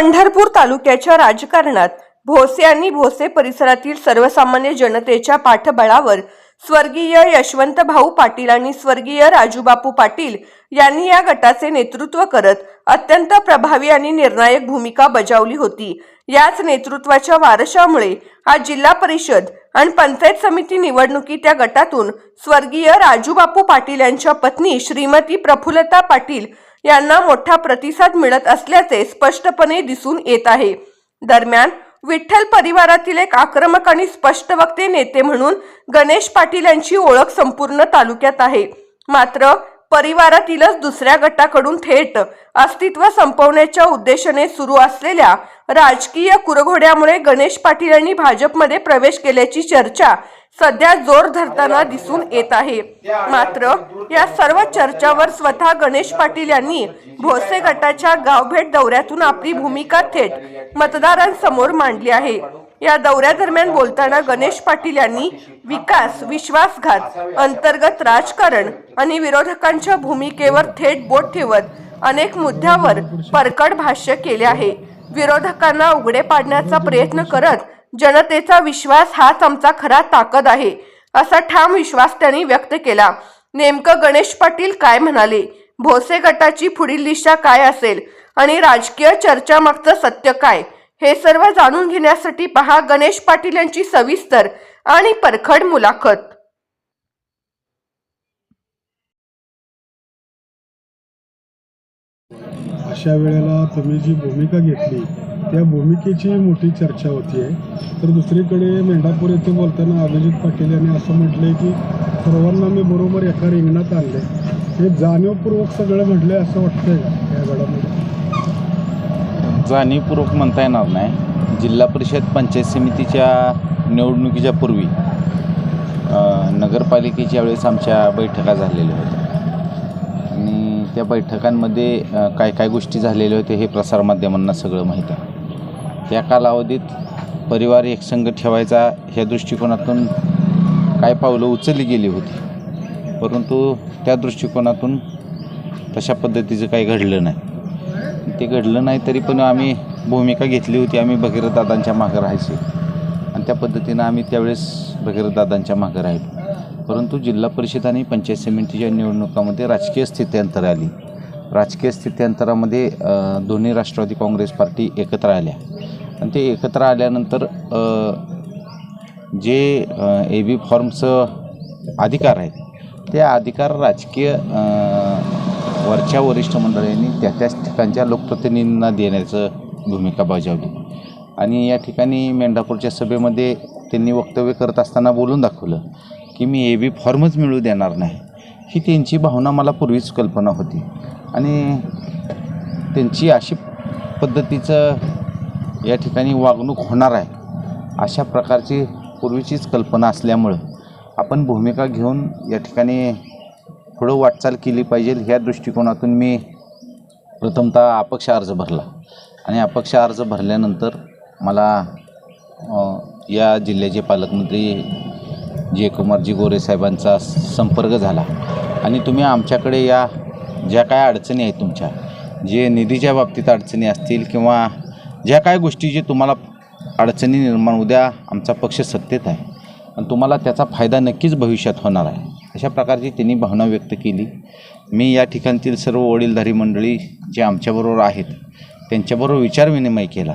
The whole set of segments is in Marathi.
पंढरपूर तालुक्याच्या राजकारणात भोसे आणि भोसे परिसरातील सर्वसामान्य जनतेच्या पाठबळावर स्वर्गीय यशवंतभाऊ पाटील आणि स्वर्गीय राजूबापू पाटील यांनी या गटाचे नेतृत्व करत अत्यंत प्रभावी आणि निर्णायक भूमिका बजावली होती। याच नेतृत्वाच्या वारशामुळे आज जिल्हा परिषद आणि पंचायत समिती निवडणुकीत त्या गटातून स्वर्गीय राजूबापू पाटील यांच्या पत्नी श्रीमती प्रफुल्लता पाटील यांना मोठा प्रतिसाद मिळत असल्याचे स्पष्टपणे दिसून येत आहे। दरम्यान विठ्ठल परिवारातील एक आक्रमक आणि स्पष्टवक्ते नेते म्हणून गणेश पाटील यांची ओळख संपूर्ण तालुक्यात आहे। मात्र परिवारातीलच दुसऱ्या गटाकडून थेट अस्तित्व संपवण्याच्या उद्देशाने सुरू असलेल्या राजकीय कुरघोड्यामुळे गणेश पाटील यांनी भाजपमध्ये प्रवेश केल्याची चर्चा सध्या जोर धरताना दिसून येत आहे। मात्र या सर्व चर्चावर स्वतः गणेश पाटील यांनी भोसे गटाच्या गावभेट दौऱ्यातून आपली भूमिका थेट मतदारांसमोर मांडली आहे। या दौऱ्यादरम्यान बोलताना गणेश पाटील यांनी विकास, विश्वासघात, अंतर्गत राजकारण आणि विरोधकांच्या भूमिकेवर थेट बोट ठेवत अनेक मुद्द्यावर परखड भाष्य केले आहे। विरोधकांना उघडे पाडण्याचा प्रयत्न करत जनतेचा विश्वास हाच आमचा खरा ताकद आहे असा ठाम विश्वास त्यांनी व्यक्त केला। नेमकं गणेश पाटील काय म्हणाले, भोसे गटाची पुढील दिशा काय असेल आणि राजकीय चर्चामागचं सत्य काय, हे सर्व जाणून घेण्यासाठी पहा गणेश पाटील यांची सविस्तर आणि परखड मुलाखत। अशा वेळेला तुम्ही जी भूमिका घेतली त्या भूमिकेची मोठी चर्चा होती आहे। तर दुसरीकडे मेंढापूर येथे बोलताना अभिजित पाटील यांनी असं म्हटलंय की सर्वांना मी बरोबर एका रिंगणात आणले, हे जाणीवपूर्वक सगळं म्हटलंय असं वाटतंय का या घडामोडी? जाणीवपूर्वक म्हणता येणार नाही। जिल्हा परिषद पंचायत समितीच्या निवडणुकीच्या पूर्वी नगरपालिकेच्या वेळेस आमच्या बैठका झालेल्या होत्या आणि त्या बैठकांमध्ये काय काय गोष्टी झालेल्या होत्या हे प्रसारमाध्यमांना सगळं माहीत आहे। त्या कालावधीत परिवार एकसंघ ठेवायचा ह्या दृष्टिकोनातून काय पावलं उचलली गेली होती, परंतु त्या दृष्टिकोनातून तशा पद्धतीचं काही घडलं नाही। ते घडलं नाही तरी पण आम्ही भूमिका घेतली होती, आम्ही भगीरथ दादांच्या मागं राहायचे आणि त्या पद्धतीनं आम्ही त्यावेळेस भगीरथ दादांच्या मागं राहिलो। परंतु जिल्हा परिषद आणि पंचायत समितीच्या निवडणुकामध्ये राजकीय स्थित्यंतर आली। राजकीय स्थित्यंतरामध्ये दोन्ही राष्ट्रवादी काँग्रेस पार्टी एकत्र आल्या आणि ते एकत्र आल्यानंतर जे AB फॉर्मचं अधिकार आहेत ते अधिकार राजकीय वरच्या वरिष्ठ मंडळींनी त्याच ठिकाणच्या लोकप्रतिनिधींना देण्याचं भूमिका बजावली आणि या ठिकाणी मेंढापूरच्या सभेमध्ये त्यांनी वक्तव्य करत असताना बोलून दाखवलं की मी AB फॉर्मच मिळू देणार नाही। ही त्यांची भावना मला पूर्वीच कल्पना होती आणि त्यांची अशी पद्धतीचं या ठिकाणी वागणूक होणार आहे अशा प्रकारची पूर्वीचीच कल्पना असल्यामुळं आपण भूमिका घेऊन या ठिकाणी पुढं वाटचाल केली पाहिजे ह्या दृष्टिकोनातून मी प्रथमतः अपक्ष अर्ज भरला आणि अपक्ष अर्ज भरल्यानंतर मला या जिल्ह्याचे पालकमंत्री जयकुमारजी गोरे साहेबांचा संपर्क झाला आणि तुम्ही आमच्याकडे या ज्या काय अडचणी आहेत तुमच्या, जे निधीच्या बाबतीत अडचणी असतील किंवा ज्या काय गोष्टी जे तुम्हाला अडचणी निर्माण, उद्या आमचा पक्ष सत्तेत आहे आणि तुम्हाला त्याचा फायदा नक्कीच भविष्यात होणार आहे, अशा प्रकारची त्यांनी भावना व्यक्त केली। मी या ठिकाणतील सर्व वडीलधारी मंडळी जे आमच्याबरोबर आहेत त्यांच्याबरोबर विचारविनिमय केला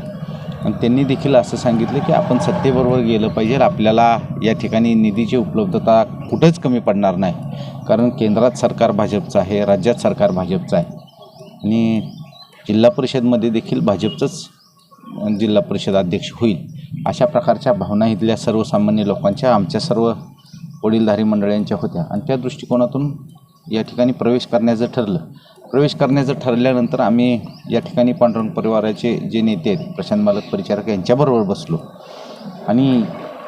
आणि त्यांनी देखील असं सांगितलं की आपण सत्तेबरोबर गेलं पाहिजे, आपल्याला या ठिकाणी निधीची उपलब्धता कुठंच कमी पडणार नाही, कारण केंद्रात सरकार भाजपचं आहे, राज्यात सरकार भाजपचं आहे आणि जिल्हा परिषदमध्ये देखील भाजपचंच जिल्हा परिषद अध्यक्ष होईल, अशा प्रकारच्या भावना इथल्या सर्वसामान्य लोकांच्या, आमच्या सर्व वडीलधारी मंडळींच्या होत्या आणि त्या दृष्टिकोनातून या ठिकाणी प्रवेश करण्याचं ठरलं। प्रवेश करण्याचं ठरल्यानंतर आम्ही या ठिकाणी पांडुरंग परिवाराचे जे नेते आहेत प्रशांत मालक परिचारक यांच्याबरोबर बसलो आणि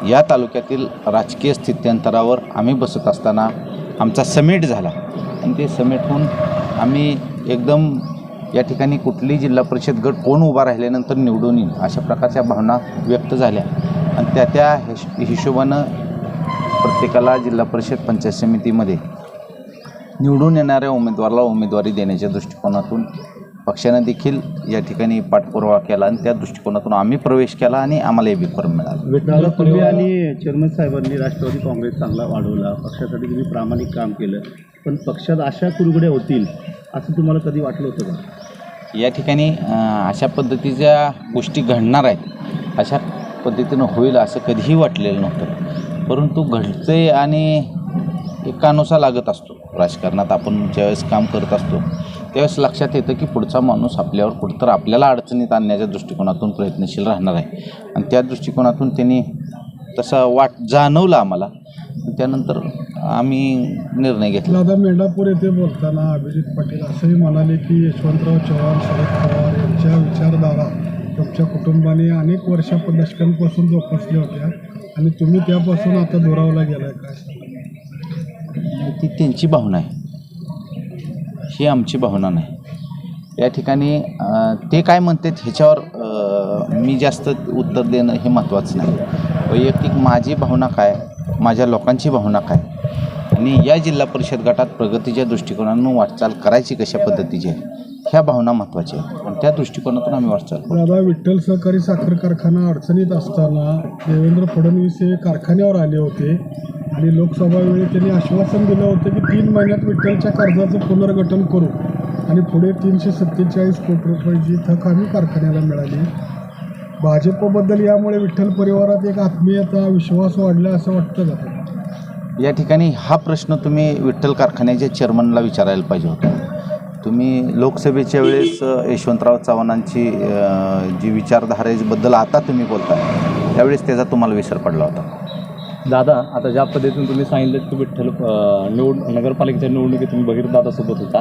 या तालुक्यातील राजकीय स्थित्यंतरावर आम्ही बसत असताना आमचा समेट झाला आणि ते समेट होऊन आम्ही एकदम या ठिकाणी कुठली जिल्हा परिषद गट कोण उभा राहिल्यानंतर निवडून येईल अशा प्रकारच्या भावना व्यक्त झाल्या आणि त्या हिशोबानं प्रत्येकाला जिल्हा परिषद पंचायत समितीमध्ये निवडून येणाऱ्या उमेदवाराला उमेदवारी देण्याच्या दृष्टिकोनातून पक्षानं देखील या ठिकाणी पाठपुरावा केला आणि त्या दृष्टिकोनातून आम्ही प्रवेश केला आणि आम्हाला बी फॉर्म मिळाला. दादा, तुम्ही आणि चेअरमन साहेबांनी राष्ट्रवादी काँग्रेस चांगला वाढवला, पक्षासाठी तुम्ही प्रामाणिक काम केलं, पण पक्षात अशा कुरघड्या होतील असं तुम्हाला कधी वाटलं होतं का? या ठिकाणी अशा पद्धतीच्या गोष्टी घडणार आहेत, अशा पद्धतीनं होईल असं कधीही वाटलेलं नव्हतं. परंतु घडते आणि एकानुसार लागत असतो. राजकारणात आपण ज्यावेळेस काम करत असतो त्यावेळेस लक्षात येतं की पुढचा माणूस आपल्यावर कुठंतर आपल्याला अडचणीत आणण्याच्या दृष्टिकोनातून प्रयत्नशील राहणार आहे आणि त्या दृष्टिकोनातून त्यांनी तसं जाणवलं आम्हाला. त्यानंतर आम्ही निर्णय घेतला. दादा, मेंढापूर येथे बोलताना अभिजित पाटील असंही म्हणाले की यशवंतराव चव्हाण, शरद पवार यांच्या विचारधारा तुमच्या कुटुंबाने अनेक दशकांपासून जोपासल्या होत्या आणि तुम्ही त्यापासून आता दुरावला गेलाय. काय सांगा? ती त्यांची भावना आहे, ही आमची भावना नाही. या ठिकाणी ते काय म्हणतात ह्याच्यावर मी जास्त उत्तर देणं हे महत्त्वाचं नाही. वैयक्तिक माझी भावना काय, माझ्या लोकांची भावना काय आणि या जिल्हा परिषद गटात प्रगतीच्या दृष्टिकोनातून वाटचाल करायची कशा पद्धतीची आहे ह्या भावना महत्त्वाच्या आहेत आणि त्या दृष्टिकोनातून आम्ही वाटचाल करतो. दादा, विठ्ठल सहकारी साखर कारखाना अडचणीत असताना देवेंद्र फडणवीस हे कारखान्यावर आले होते आणि लोकसभावेळी त्यांनी आश्वासन दिलं होतं की 3 महिन्यात विठ्ठलच्या कर्जाचं पुनर्गठन करू आणि पुढे 347 कोटी रुपयाची थक आम्ही कारखान्याला मिळाली. भाजपबद्दल यामुळे विठ्ठल परिवारात एक आत्मीयता, विश्वास वाढला असं वाटतं का? या ठिकाणी हा प्रश्न तुम्ही विठ्ठल कारखान्याच्या चेअरमनला विचारायला पाहिजे होता. तुम्ही लोकसभेच्या वेळेस यशवंतराव चव्हाणांची जी विचारधारेबद्दल आता तुम्ही बोलता त्यावेळेस त्याचा तुम्हाला विसर पडला होता. दादा, आता ज्या पद्धतीने तुम्ही सांगितलं की विठ्ठल नगरपालिकेच्या निवडणुकीत तुम्ही भगीरथ दादासोबत होता,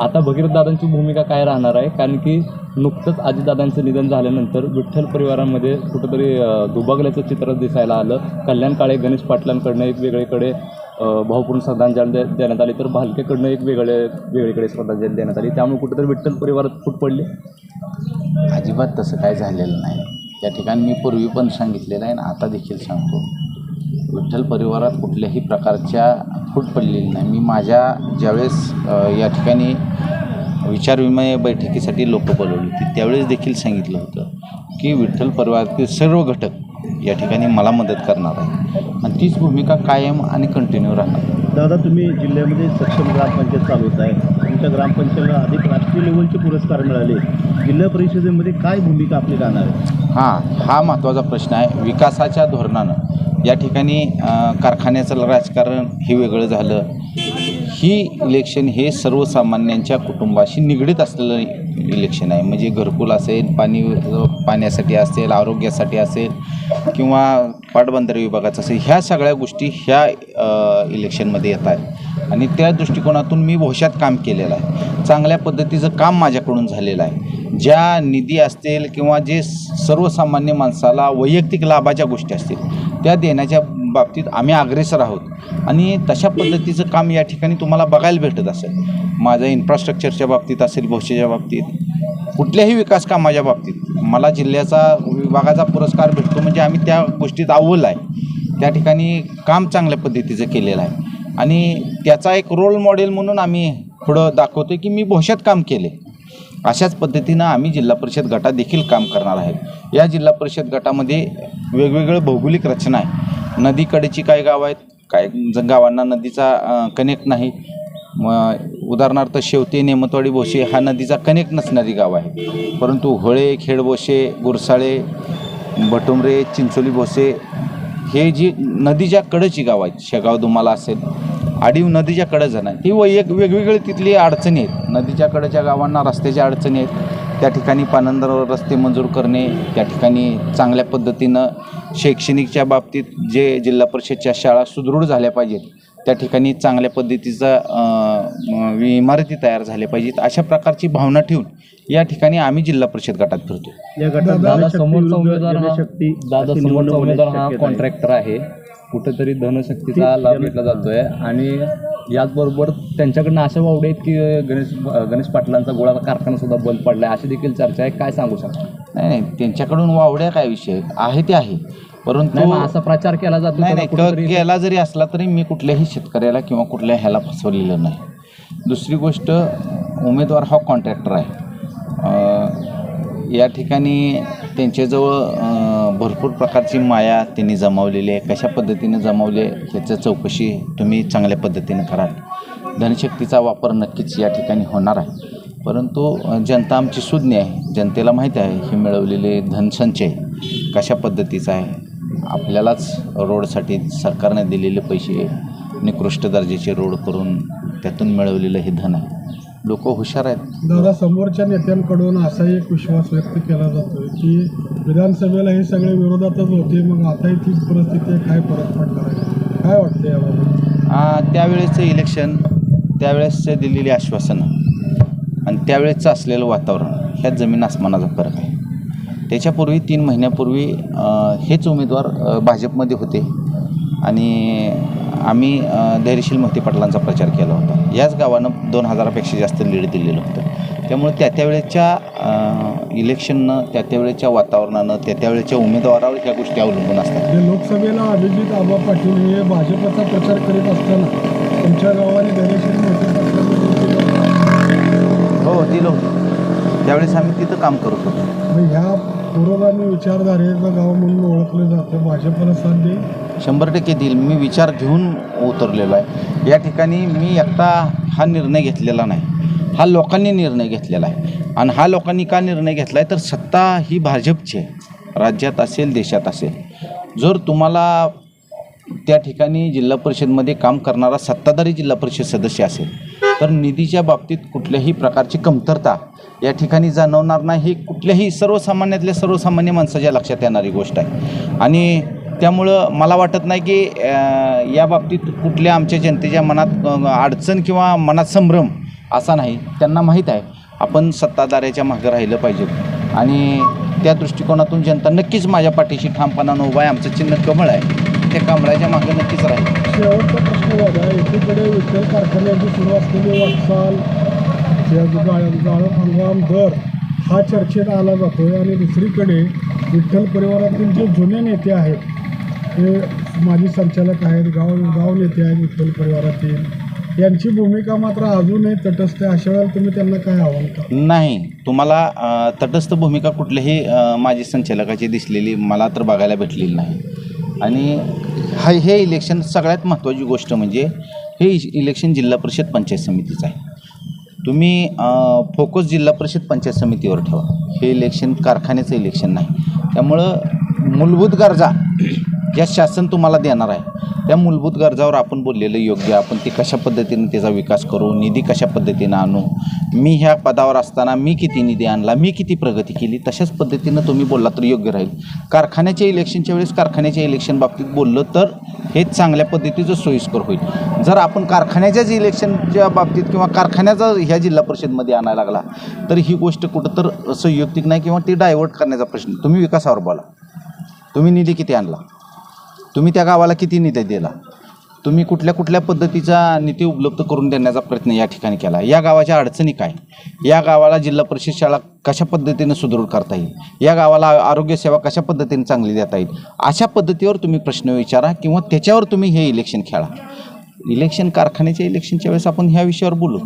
आता भगीरथ दादांची भूमिका काय राहणार आहे? कारण की नुकतंच अजितदादांचं निधन झाल्यानंतर विठ्ठल परिवारामध्ये कुठंतरी दुभागल्याचं चित्र दिसायला आलं. कल्याण काळे गणेश पाटलांकडनं एक वेगळीकडे भावपूर्ण श्रद्धांजली देण्यात आली, तर भालकेकडनं एक वेगळीकडे श्रद्धांजली देण्यात आली. त्यामुळे कुठंतरी विठ्ठल परिवारात फूट पडली. अजिबात तसं काय झालेलं नाही. या ठिकाणी मी पूर्वी पण सांगितलेलं आहे आणि आता देखील सांगतो, विठ्ठल परिवारात कुठल्याही प्रकारच्या फूट पडलेली नाही. मी माझ्या ज्यावेळेस या ठिकाणी विचारविनिमय बैठकीसाठी लोक बोलवली होती त्यावेळेस देखील सांगितलं होतं की विठ्ठल परिवारातील सर्व घटक या ठिकाणी मला मदत करणार आहे आणि तीच भूमिका कायम आणि कंटिन्यू राहणार. दादा, तुम्ही जिल्ह्यामध्ये सक्षम ग्रामपंचायत चालवत आहे, तुमच्या ग्रामपंचायतीला अधिक राष्ट्रीय लेवलचे पुरस्कार मिळाले, जिल्हा परिषदेमध्ये काय भूमिका आपली राहणार आहे? हा महत्त्वाचा प्रश्न आहे. विकासाच्या धोरणानं या ठिकाणी कारखान्याचं राजकारण हे वेगळं झालं. ही इलेक्शन हे सर्वसामान्यांच्या कुटुंबाशी निगडीत असलेलं इलेक्शन आहे. म्हणजे घरकुल असेल, पाण्यासाठी असेल, आरोग्यासाठी असेल किंवा पाटबंधारे विभागाचं असेल, ह्या सगळ्या गोष्टी ह्या इलेक्शनमध्ये येत आहेत आणि त्या दृष्टिकोनातून मी भविष्यात काम केलेलं आहे. चांगल्या पद्धतीचं काम माझ्याकडून झालेलं आहे. ज्या निधी असतील किंवा जे सर्वसामान्य माणसाला वैयक्तिक लाभाच्या गोष्टी असतील त्या देण्याच्या बाबतीत आम्ही अग्रेसर आहोत आणि तशा पद्धतीचं काम या ठिकाणी तुम्हाला बघायला भेटत असेल. माझं इन्फ्रास्ट्रक्चरच्या बाबतीत असेल, भविष्याच्या बाबतीत, कुठल्याही विकास कामाच्या बाबतीत मला जिल्ह्याचा विभागाचा पुरस्कार भेटतो म्हणजे आम्ही त्या गोष्टीत अव्वल आहे. त्या ठिकाणी काम चांगल्या पद्धतीचं केलेलं आहे आणि त्याचा एक रोल मॉडेल म्हणून आम्ही पुढं दाखवतो की मी भविष्यात काम केले. अशाच पद्धतीनं आम्ही जिल्हा परिषद गटात देखील काम करणार आहे. या जिल्हा परिषद गटामध्ये वेगवेगळं भौगोलिक रचना आहे. नदीकडेची काही गावं आहेत, काही गावांना नदीचा कनेक्ट नाही. उदाहरणार्थ शेवते, नेमतवाडी, भोसे हा नदीचा कनेक्ट नसणारी गाव आहे. परंतु होळे, खेडभोसे, गुरसाळे, बटुमरे, चिंचोली, भोसे हे जी नदीच्या कडेची गावं आहेत, शेगाव दुमाला असेल, आडीव नदीच्या कडं जाणं ती वेगवेगळी तिथली अडचणी आहेत. नदीच्या कडेच्या गावांना रस्त्याच्या अडचणी आहेत, त्या ठिकाणी पानंदर रस्ते मंजूर करणे, त्या ठिकाणी चांगल्या पद्धतीनं शैक्षणिकच्या बाबतीत जे जिल्हा परिषदच्या शाळा सुदृढ झाल्या पाहिजेत, त्या ठिकाणी चांगल्या पद्धतीचा इमारती तयार झाल्या पाहिजेत. अशा प्रकारची भावना ठेवून या ठिकाणी आम्ही जिल्हा परिषद गटात फिरतो. या गटात समोरचा उमेदवार हा कॉन्ट्रॅक्टर आहे, कुठेतरी धनशक्तीचा लाभ घेतला जातोय आणि याचबरोबर त्यांच्याकडनं अशा वावडे आहेत की गणेश पाटलांचा गोळा कारखाना सुद्धा बंद पडला आहे, अशी देखील चर्चा आहे. काय सांगू शकता? नाही, त्यांच्याकडून वावड्या काय विषय आहे ते आहे, परंतु असा प्रचार केला जातो. नाही, केला जरी असला तरी मी कुठल्याही शेतकऱ्याला किंवा कुठल्या ह्याला फसवलेलं नाही. दुसरी गोष्ट, उमेदवार हा कॉन्ट्रॅक्टर आहे. या ठिकाणी त्यांच्याजवळ भरपूर प्रकारची माया त्यांनी जमावलेली आहे. कशा पद्धतीने जमावले ह्याचं चौकशी तुम्ही चांगल्या पद्धतीने कराल. धनशक्तीचा वापर नक्कीच या ठिकाणी होणार आहे, परंतु जनता आमची सुज्ञ आहे. जनतेला माहीत आहे हे मिळवलेले धनसंचय कशा पद्धतीचा आहे. आपल्यालाच रोडसाठी सरकारने दिलेले पैसे निकृष्ट दर्जाचे रोड करून त्यातून मिळवलेलं हे धन आहे. लोक हुशार आहेत. दादा, समोरच्या नेत्यांकडून असाही एक विश्वास व्यक्त केला जातो की विधानसभेला हे सगळे विरोधातच होते, मग आताही तीच परिस्थिती आहे, काय फरक पडणार आहे, काय वाटतं याबाबत? त्यावेळेचं इलेक्शन, त्यावेळेसचे दिलेली आश्वासनं आणि त्यावेळेसचं असलेलं वातावरण ह्यात जमीन आसमानाचा फरक आहे. त्याच्यापूर्वी 3 महिन्यापूर्वी हेच उमेदवार भाजपमध्ये होते आणि आम्ही धैर्यशील मोहिते पाटलांचा प्रचार केला होता. याच गावानं 2000पेक्षा जास्त लीड दिलेलं होतं. त्यामुळे त्यावेळेच्या इलेक्शननं, त्यावेळेच्या वातावरणानं, त्यावेळेच्या उमेदवारावर ह्या गोष्टी अवलंबून असतात. लोकसभेला अभिजित आबा पाटील हे भाजपचा प्रचार करीत असताना तुमच्या गावाने धैर्यशील मोहिते पाटलांना हो दिलं होतं. त्यावेळेस आम्ही तिथं काम करत होतो. ह्या पुरोगामी विचारधारेचं गाव म्हणून ओळखलं जातं, भाजपला साथ देईल? 100% देईल. मी विचार घेऊन उतरलेलो आहे. या ठिकाणी मी एकटा हा निर्णय घेतलेला नाही, हा लोकांनी निर्णय घेतलेला आहे. आणि हा लोकांनी का निर्णय घेतला आहे तर सत्ता ही भाजपची आहे, राज्यात असेल देशात असेल. जर तुम्हाला त्या ठिकाणी जिल्हा परिषदमध्ये काम करणारा सत्ताधारी जिल्हा परिषद सदस्य असेल तर निधीच्या बाबतीत कुठल्याही प्रकारची कमतरता या ठिकाणी जाणवणार नाही. ही कुठल्याही सर्वसामान्यातल्या सर्वसामान्य माणसाच्या लक्षात येणारी गोष्ट आहे. आणि त्यामुळं मला वाटत नाही की या बाबतीत कुठल्या आमच्या जनतेच्या मनात अडचण किंवा मनात संभ्रम असा नाही. त्यांना माहीत आहे आपण सत्ताधाऱ्याच्या मागं राहिलं पाहिजे आणि त्या दृष्टिकोनातून जनता नक्कीच माझ्या पाठीशी ठामपणानं उभा आहे. आमचं चिन्ह कमळ आहे, त्या कमळाच्या मागं नक्कीच राहील. शेवटचा प्रश्न बघा, एकीकडे विठ्ठल कारखान्याची सुरू असलेली वाटचाल, गाळप हंगाम दर हा चर्चेत आला जातो आणि दुसरीकडे विठ्ठल परिवारातील जे जुने नेते आहेत, ते माजी संचालक आहेत, गाव नेते आहेत विठ्ठल परिवारातील, यांची भूमिका मात्र अजूनही तटस्थ आहे. अशा वेळेला तुम्ही त्यांना काय आव्हान करा? नाही, तुम्हाला तटस्थ भूमिका कुठल्याही माजी संचालकाची दिसलेली मला तर बघायला भेटलेली नाही. आणि हे इलेक्शन सगळ्यात महत्त्वाची गोष्ट म्हणजे हे इलेक्शन जिल्हा परिषद पंचायत समितीचं आहे. तुम्ही फोकस जिल्हा परिषद पंचायत समितीवर ठेवा. हे इलेक्शन कारखान्याचं इलेक्शन नाही. त्यामुळं मूलभूत गरजा ज्या शासन तुम्हाला देणार आहे त्या मूलभूत गरजावर आपण बोललेलं योग्य. आपण ते कशा पद्धतीने त्याचा विकास करू, निधी कशा पद्धतीनं आणू, मी ह्या पदावर असताना मी किती निधी आणला, मी किती प्रगती केली, तशाच पद्धतीनं तुम्ही बोलला तर योग्य राहील. कारखान्याच्या इलेक्शनच्या वेळेस कारखान्याच्या इलेक्शन बाबतीत बोललं तर हे चांगल्या पद्धतीचं सोयीस्कर होईल. जर आपण कारखान्याच्याच इलेक्शनच्या बाबतीत किंवा कारखान्याचा ह्या जिल्हा परिषदमध्ये आणायला लागला तर ही गोष्ट कुठं तर संयुक्तिक नाही किंवा ती डायव्हर्ट करण्याचा प्रश्न. तुम्ही विकासावर बोला, तुम्ही निधी किती आणला, तुम्ही त्या गावाला किती निधी दिला, तुम्ही कुठल्या पद्धतीचा निधी उपलब्ध करून देण्याचा प्रयत्न या ठिकाणी केला, या गावाच्या अडचणी काय, या गावाला जिल्हा परिषद शाळा कशा पद्धतीने सुदृढ करता येईल, या गावाला आरोग्यसेवा कशा पद्धतीने चांगली देता येईल, अशा पद्धतीवर तुम्ही प्रश्न विचारा किंवा त्याच्यावर तुम्ही हे इलेक्शन खेळा. इलेक्शन कारखान्याच्या इलेक्शनच्या वेळेस आपण ह्या विषयावर बोलू.